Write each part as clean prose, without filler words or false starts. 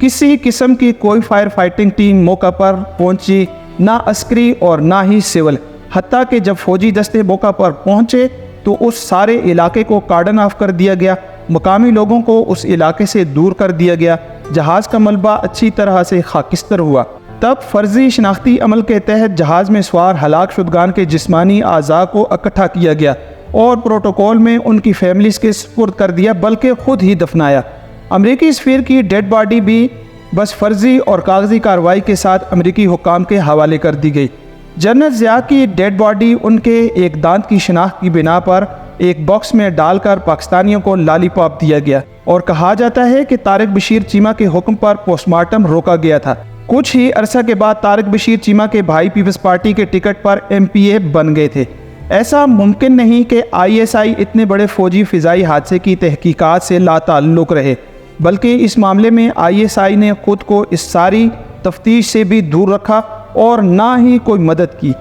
کسی قسم کی کوئی فائر فائٹنگ ٹیم موقع پر پہنچی، نہ عسکری اور نہ ہی سول، حتیٰ کہ جب فوجی دستے موقع پر پہنچے تو اس سارے علاقے کو کارڈن آف کر دیا گیا، مقامی لوگوں کو اس علاقے سے دور کر دیا گیا، جہاز کا ملبہ اچھی طرح سے خاکستر ہوا۔ تب فرضی شناختی عمل کے تحت جہاز میں سوار ہلاک شدگان کے جسمانی اعضاء کو اکٹھا کیا گیا اور پروٹوکول میں ان کی فیملیز کے سپرد کر دیا، بلکہ خود ہی دفنایا۔ امریکی سفیر کی ڈیڈ باڈی بھی بس فرضی اور کاغذی کارروائی کے ساتھ امریکی حکام کے حوالے کر دی گئی۔ جنرل ضیاء کی ڈیڈ باڈی ان کے ایک دانت کی شناخت کی بنا پر ایک باکس میں ڈال کر پاکستانیوں کو لالی پاپ دیا گیا، اور کہا جاتا ہے کہ طارق بشیر چیمہ کے حکم پر پوسٹ مارٹم روکا گیا تھا۔ کچھ ہی عرصہ کے بعد طارق بشیر چیمہ کے بھائی پیپلز پارٹی کے ٹکٹ پر MPA بن گئے تھے۔ ایسا ممکن نہیں کہ ISI اتنے بڑے فوجی فضائی حادثے کی تحقیقات سے لا تعلق رہے، بلکہ اس معاملے میں ISI نے خود کو اس ساری تفتیش سے بھی دور رکھا اور نہ ہی کوئی مدد کی۔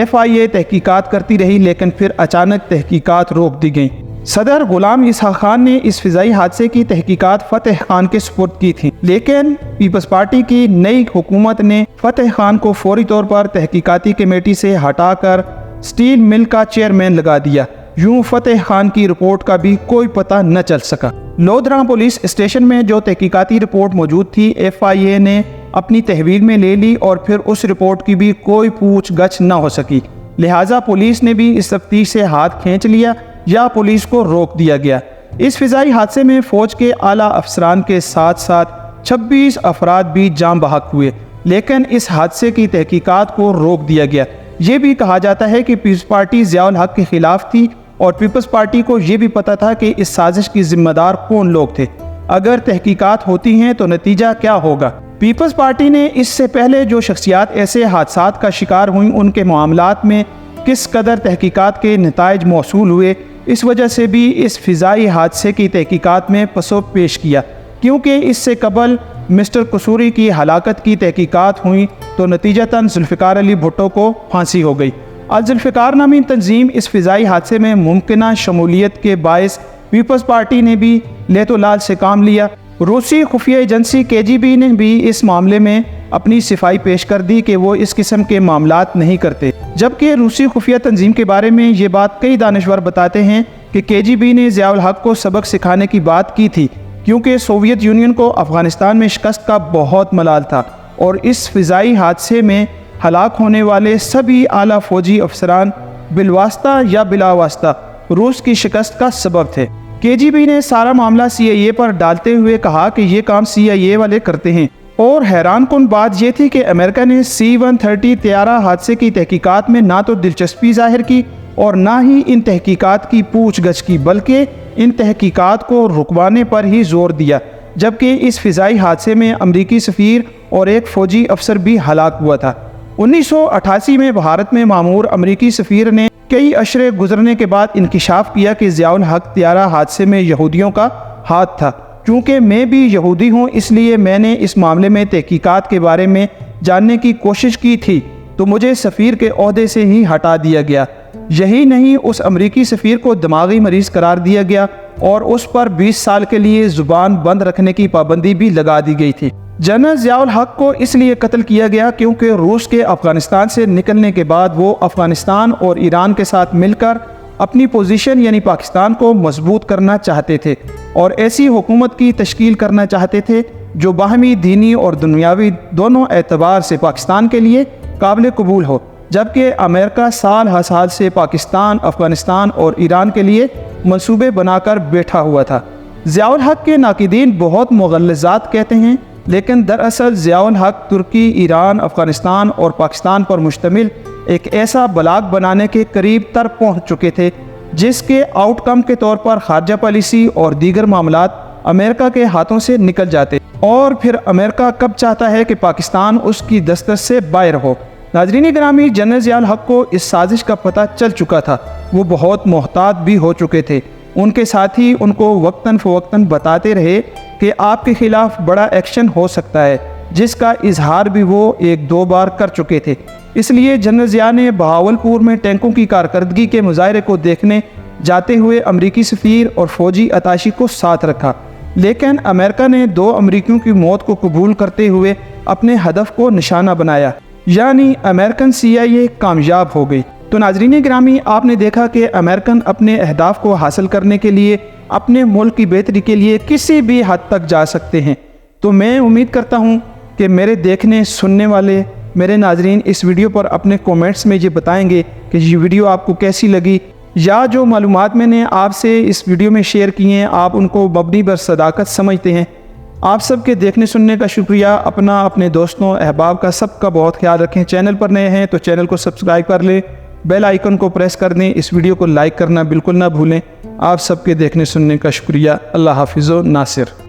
FIA تحقیقات کرتی رہی، لیکن پھر اچانک تحقیقات روک دی گئیں۔ صدر غلام اسحاق خان نے اس فضائی حادثے کی تحقیقات فتح خان کے سپرد کی تھی، لیکن پیپلز پارٹی کی نئی حکومت نے فتح خان کو فوری طور پر تحقیقاتی کمیٹی سے ہٹا کر سٹیل مل کا چیئرمین لگا دیا۔ یوں فتح خان کی رپورٹ کا بھی کوئی پتہ نہ چل سکا۔ لودھراں پولیس اسٹیشن میں جو تحقیقاتی رپورٹ موجود تھی، FIA نے اپنی تحویل میں لے لی اور پھر اس رپورٹ کی بھی کوئی پوچھ گچھ نہ ہو سکی، لہٰذا پولیس نے بھی اس تفتیش سے ہاتھ کھینچ لیا یا پولیس کو روک دیا گیا۔ اس فضائی حادثے میں فوج کے اعلیٰ افسران کے ساتھ ساتھ 26 افراد بھی جاں بحق ہوئے، لیکن اس حادثے کی تحقیقات کو روک دیا گیا۔ یہ بھی کہا جاتا ہے کہ پیپلز پارٹی ضیاء الحق کے خلاف تھی اور پیپلز پارٹی کو یہ بھی پتہ تھا کہ اس سازش کی ذمہ دار کون لوگ تھے۔ اگر تحقیقات ہوتی ہیں تو نتیجہ کیا ہوگا؟ پیپلز پارٹی نے اس سے پہلے جو شخصیات ایسے حادثات کا شکار ہوئیں، ان کے معاملات میں کس قدر تحقیقات کے نتائج موصول ہوئے، اس وجہ سے بھی اس فضائی حادثے کی تحقیقات میں پسو پیش کیا، کیونکہ اس سے قبل مسٹر قصوری کی ہلاکت کی تحقیقات ہوئیں تو نتیجتاً ذوالفقار علی بھٹو کو پھانسی ہو گئی۔ الذوالفقار نامی تنظیم اس فضائی حادثے میں ممکنہ شمولیت کے باعث پیپلز پارٹی نے بھی لیت و لال سے کام لیا۔ روسی خفیہ ایجنسی KGB نے بھی اس معاملے میں اپنی صفائی پیش کر دی کہ وہ اس قسم کے معاملات نہیں کرتے، جبکہ روسی خفیہ تنظیم کے بارے میں یہ بات کئی دانشور بتاتے ہیں کہ KGB نے ضیاء الحق کو سبق سکھانے کی بات کی تھی، کیونکہ سوویت یونین کو افغانستان میں شکست کا بہت ملال تھا اور اس فضائی حادثے میں ہلاک ہونے والے سبھی اعلیٰ فوجی افسران بالواسطہ یا بلا واسطہ روس کی شکست کا سبب تھے۔ KGB نے سارا معاملہ CIA پر ڈالتے ہوئے کہا کہ یہ کام CIA والے کرتے ہیں، اور حیران کن بات یہ تھی کہ امریکہ نے C-130 طیارہ حادثے کی تحقیقات میں نہ تو دلچسپی ظاہر کی اور نہ ہی ان تحقیقات کی پوچھ گچھ کی، بلکہ ان تحقیقات کو رکوانے پر ہی زور دیا، جبکہ اس فضائی حادثے میں امریکی سفیر اور ایک فوجی افسر بھی ہلاک ہوا تھا۔ 1988 میں بھارت میں معمور امریکی سفیر نے کئی اشرے گزرنے کے بعد انکشاف کیا کہ ضیاء الحق طیارہ حادثے میں یہودیوں کا ہاتھ تھا۔ چونکہ میں بھی یہودی ہوں، اس لیے میں نے اس معاملے میں تحقیقات کے بارے میں جاننے کی کوشش کی تھی، تو مجھے سفیر کے عہدے سے ہی ہٹا دیا گیا۔ یہی نہیں، اس امریکی سفیر کو دماغی مریض قرار دیا گیا اور اس پر 20 سال کے لیے زبان بند رکھنے کی پابندی بھی لگا دی گئی تھی۔ جنرل ضیاء الحق کو اس لیے قتل کیا گیا کیونکہ روس کے افغانستان سے نکلنے کے بعد وہ افغانستان اور ایران کے ساتھ مل کر اپنی پوزیشن یعنی پاکستان کو مضبوط کرنا چاہتے تھے اور ایسی حکومت کی تشکیل کرنا چاہتے تھے جو باہمی دینی اور دنیاوی دونوں اعتبار سے پاکستان کے لیے قابل قبول ہو، جبکہ امریکہ سال ہر سال سے پاکستان، افغانستان اور ایران کے لیے منصوبے بنا کر بیٹھا ہوا تھا۔ ضیاء الحق کے ناقدین بہت مغلظات کہتے ہیں، لیکن دراصل ضیاء الحق ترکی، ایران، افغانستان اور پاکستان پر مشتمل ایک ایسا بلاک بنانے کے قریب تر پہنچ چکے تھے جس کے آؤٹ کم کے طور پر خارجہ پالیسی اور دیگر معاملات امریکہ کے ہاتھوں سے نکل جاتے، اور پھر امریکہ کب چاہتا ہے کہ پاکستان اس کی دسترس سے باہر ہو۔ ناظرین گرامی، جنرل ضیاء الحق کو اس سازش کا پتہ چل چکا تھا، وہ بہت محتاط بھی ہو چکے تھے۔ ان کے ساتھی ان کو وقتاً فوقتاً بتاتے رہے کہ آپ کے خلاف بڑا ایکشن ہو سکتا ہے، جس کا اظہار بھی وہ 1-2 بار کر چکے تھے۔ اس لیے جنرل ضیاء نے بہاولپور میں ٹینکوں کی کارکردگی کے مظاہرے کو دیکھنے جاتے ہوئے امریکی سفیر اور فوجی اتاشی کو ساتھ رکھا۔ لیکن امریکہ نے 2 امریکیوں کی موت کو قبول کرتے ہوئے اپنے ہدف کو نشانہ بنایا، یعنی امریکن CIA کامیاب ہو گئی۔ تو ناظرین گرامی، آپ نے دیکھا کہ امریکن اپنے اہداف کو حاصل کرنے کے لیے، اپنے ملک کی بہتری کے لیے کسی بھی حد تک جا سکتے ہیں۔ تو میں امید کرتا ہوں کہ میرے دیکھنے سننے والے میرے ناظرین اس ویڈیو پر اپنے کومنٹس میں یہ بتائیں گے کہ یہ ویڈیو آپ کو کیسی لگی، یا جو معلومات میں نے آپ سے اس ویڈیو میں شیئر کی ہیں آپ ان کو مبنی بر صداقت سمجھتے ہیں۔ آپ سب کے دیکھنے سننے کا شکریہ۔ اپنے دوستوں احباب کا سب کا بہت خیال رکھیں۔ چینل پر نئے ہیں تو چینل کو سبسکرائب کر لیں، بیل آئیکن کو پریس کر دیں، اس ویڈیو کو لائک کرنا بالکل نہ بھولیں۔ آپ سب کے دیکھنے سننے کا شکریہ۔ اللہ حافظ و ناصر۔